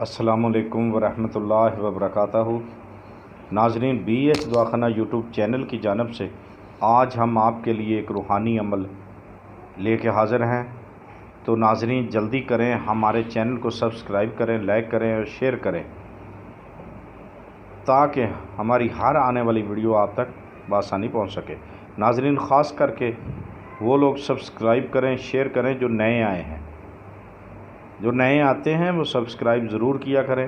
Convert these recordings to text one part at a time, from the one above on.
السلام علیکم ورحمۃ اللہ وبرکاتہ۔ ناظرین، بی ایچ دعاخانہ یوٹیوب چینل کی جانب سے آج ہم آپ کے لیے ایک روحانی عمل لے کے حاضر ہیں۔ تو ناظرین جلدی کریں، ہمارے چینل کو سبسکرائب کریں، لائک کریں اور شیئر کریں تاکہ ہماری ہر آنے والی ویڈیو آپ تک بآسانی پہنچ سکے۔ ناظرین خاص کر کے وہ لوگ سبسکرائب کریں، شیئر کریں جو نئے آئے ہیں۔ جو نئے آتے ہیں وہ سبسکرائب ضرور کیا کریں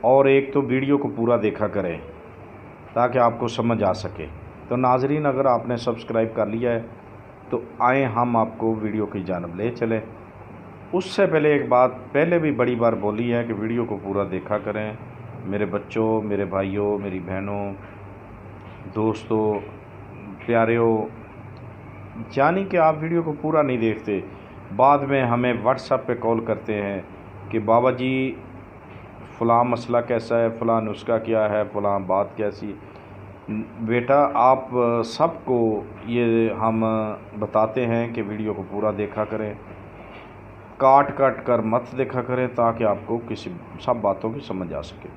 اور ایک تو ویڈیو کو پورا دیکھا کریں تاکہ آپ کو سمجھ آ سکے۔ تو ناظرین اگر آپ نے سبسکرائب کر لیا ہے تو آئیں ہم آپ کو ویڈیو کی جانب لے چلیں۔ اس سے پہلے ایک بات پہلے بھی بڑی بار بولی ہے کہ ویڈیو کو پورا دیکھا کریں۔ میرے بچوں، میرے بھائیوں، میری بہنوں، دوستوں، پیاریوں، یعنی کہ آپ ویڈیو کو پورا نہیں دیکھتے، بعد میں ہمیں واٹس ایپ پہ کال کرتے ہیں کہ بابا جی فلاں مسئلہ کیسا ہے، فلاں نسخہ کیا ہے، فلاں بات کیسی۔ بیٹا آپ سب کو یہ ہم بتاتے ہیں کہ ویڈیو کو پورا دیکھا کریں، کاٹ کر مت دیکھا کریں تاکہ آپ کو کسی سب باتوں کی سمجھ آ سکے۔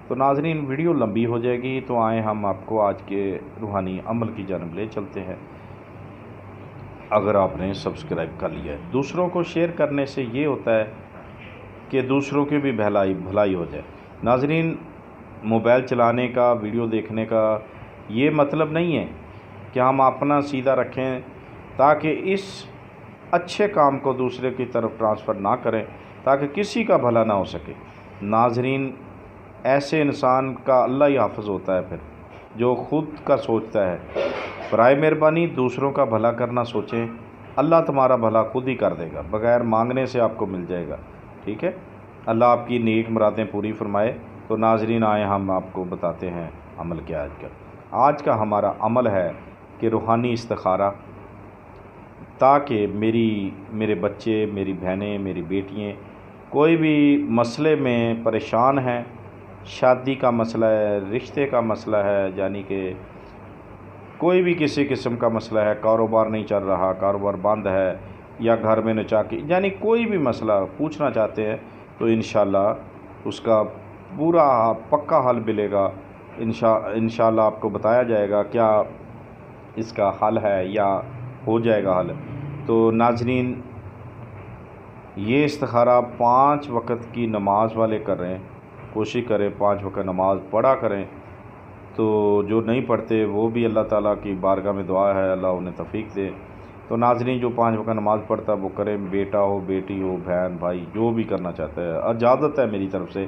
تو ناظرین ویڈیو لمبی ہو جائے گی، تو آئیں ہم آپ کو آج کے روحانی عمل کی جانب لے چلتے ہیں۔ اگر آپ نے سبسکرائب کر لیا ہے، دوسروں کو شیئر کرنے سے یہ ہوتا ہے کہ دوسروں کی بھی بھلائی ہو جائے۔ ناظرین موبائل چلانے کا، ویڈیو دیکھنے کا یہ مطلب نہیں ہے کہ ہم اپنا سیدھا رکھیں تاکہ اس اچھے کام کو دوسرے کی طرف ٹرانسفر نہ کریں تاکہ کسی کا بھلا نہ ہو سکے۔ ناظرین ایسے انسان کا اللہ ہی حافظ ہوتا ہے پھر جو خود کا سوچتا ہے۔ برائے مہربانی دوسروں کا بھلا کرنا سوچیں، اللہ تمہارا بھلا خود ہی کر دے گا، بغیر مانگنے سے آپ کو مل جائے گا۔ ٹھیک ہے، اللہ آپ کی نیک مرادیں پوری فرمائے۔ تو ناظرین آئیں ہم آپ کو بتاتے ہیں عمل کیا آج کا ہمارا عمل ہے کہ روحانی استخارہ، تاکہ میرے بچے، میری بہنیں، میری بیٹیاں کوئی بھی مسئلے میں پریشان ہیں، شادی کا مسئلہ ہے، رشتے کا مسئلہ ہے، یعنی کہ کوئی بھی کسی قسم کا مسئلہ ہے، کاروبار نہیں چل رہا، کاروبار بند ہے، یا گھر میں نچاکی، یعنی کوئی بھی مسئلہ پوچھنا چاہتے ہیں تو انشاءاللہ اس کا پورا پکا حل ملے گا۔ انشاءاللہ آپ کو بتایا جائے گا کیا اس کا حل ہے یا ہو جائے گا حل۔ تو ناظرین یہ استخارہ 5 وقت کی نماز والے کر رہے ہیں، کوشش کریں 5 وقت نماز پڑھا کریں۔ تو جو نہیں پڑھتے وہ بھی اللہ تعالیٰ کی بارگاہ میں دعا ہے اللہ انہیں توفیق دے۔ تو ناظرین جو 5 وقت نماز پڑھتا ہے وہ کریں، بیٹا ہو، بیٹی ہو، بہن بھائی جو بھی کرنا چاہتا ہے۔ اجازت ہے میری طرف سے،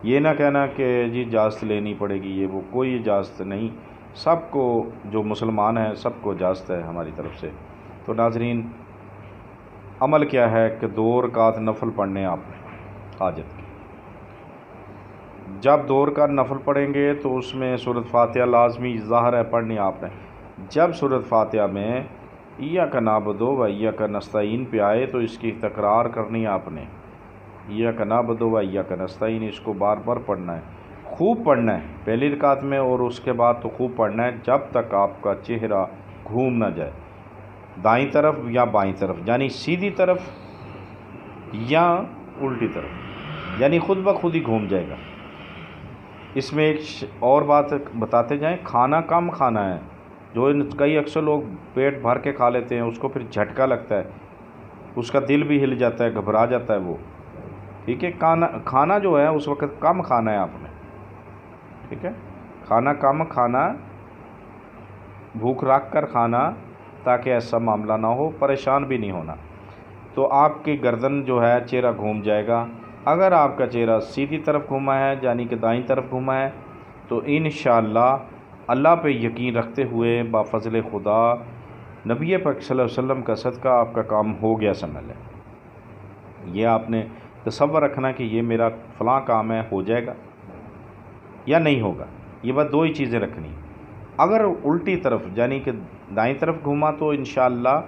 یہ نہ کہنا کہ جی اجازت لینی پڑے گی، یہ وہ کوئی اجازت نہیں، سب کو جو مسلمان ہیں سب کو اجازت ہے ہماری طرف سے۔ تو ناظرین عمل کیا ہے کہ 2 رکعت نفل پڑھنے آپ نے حاجت کی۔ جب 2 رکعت نفل پڑھیں گے تو اس میں سورۃ فاتحہ لازمی ظاہر ہے پڑھنی آپ نے۔ جب سورۃ فاتحہ میں ایاک نعبد و ایاک نستعین پہ آئے تو اس کی تکرار کرنی آپ نے، ایاک نعبد و ایاک نستعین، اس کو بار بار پڑھنا ہے، خوب پڑھنا ہے پہلی رکعت میں اور اس کے بعد تو خوب پڑھنا ہے جب تک آپ کا چہرہ گھوم نہ جائے، دائیں طرف یا بائیں طرف، یعنی سیدھی طرف یا الٹی طرف، یعنی خود بخود ہی گھوم جائے گا۔ اس میں ایک اور بات بتاتے جائیں، کھانا کم کھانا ہے۔ جو کئی اکثر لوگ پیٹ بھر کے کھا لیتے ہیں، اس کو پھر جھٹکا لگتا ہے، اس کا دل بھی ہل جاتا ہے، گھبرا جاتا ہے وہ۔ ٹھیک ہے، کھانا جو ہے اس وقت کم کھانا ہے آپ نے۔ ٹھیک ہے، کھانا کم کھانا، بھوک رکھ کر کھانا تاکہ ایسا معاملہ نہ ہو، پریشان بھی نہیں ہونا۔ تو آپ کی گردن جو ہے چہرہ گھوم جائے گا۔ اگر آپ کا چہرہ سیدھی طرف گھوما ہے یعنی کہ دائیں طرف گھوما ہے تو انشاءاللہ اللہ پہ یقین رکھتے ہوئے بفضل خدا نبی پاک صلی اللہ علیہ وسلم کا صدقہ آپ کا کام ہو گیا سمجھ لیں۔ یہ آپ نے تصور رکھنا کہ یہ میرا فلاں کام ہے، ہو جائے گا یا نہیں ہوگا، یہ بس 2 ہی چیزیں رکھنی۔ اگر الٹی طرف یعنی کہ دائیں طرف گھوما تو انشاءاللہ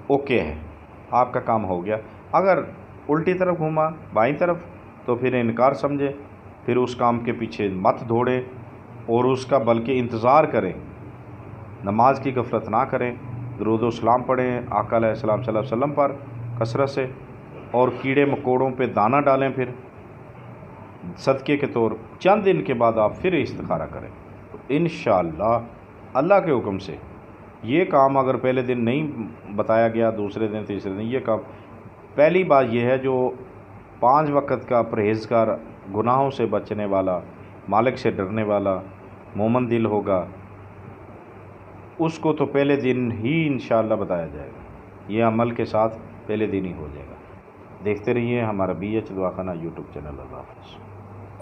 اوکے ہے، آپ کا کام ہو گیا۔ اگر الٹی طرف گھوما بائیں طرف تو پھر انکار سمجھے، پھر اس کام کے پیچھے مت دوڑیں اور اس کا بلکہ انتظار کریں، نماز کی غفلت نہ کریں، درود و سلام پڑھیں آقا علیہ السلام صلی اللہ علیہ وسلم پر کثرت سے، اور کیڑے مکوڑوں پہ دانہ ڈالیں، پھر صدقے کے طور چند دن کے بعد آپ پھر استخارہ کریں تو انشاءاللہ اللہ کے حکم سے یہ کام اگر پہلے دن نہیں بتایا گیا، دوسرے دن تیسرے دن یہ کام، پہلی بات یہ ہے جو 5 وقت کا پرہیزگار، گناہوں سے بچنے والا، مالک سے ڈرنے والا، مومن دل ہوگا، اس کو تو پہلے دن ہی انشاءاللہ بتایا جائے گا، یہ عمل کے ساتھ پہلے دن ہی ہو جائے گا۔ دیکھتے رہیے ہمارا BH دعا خانہ یوٹیوب چینل۔ اللہ حافظ۔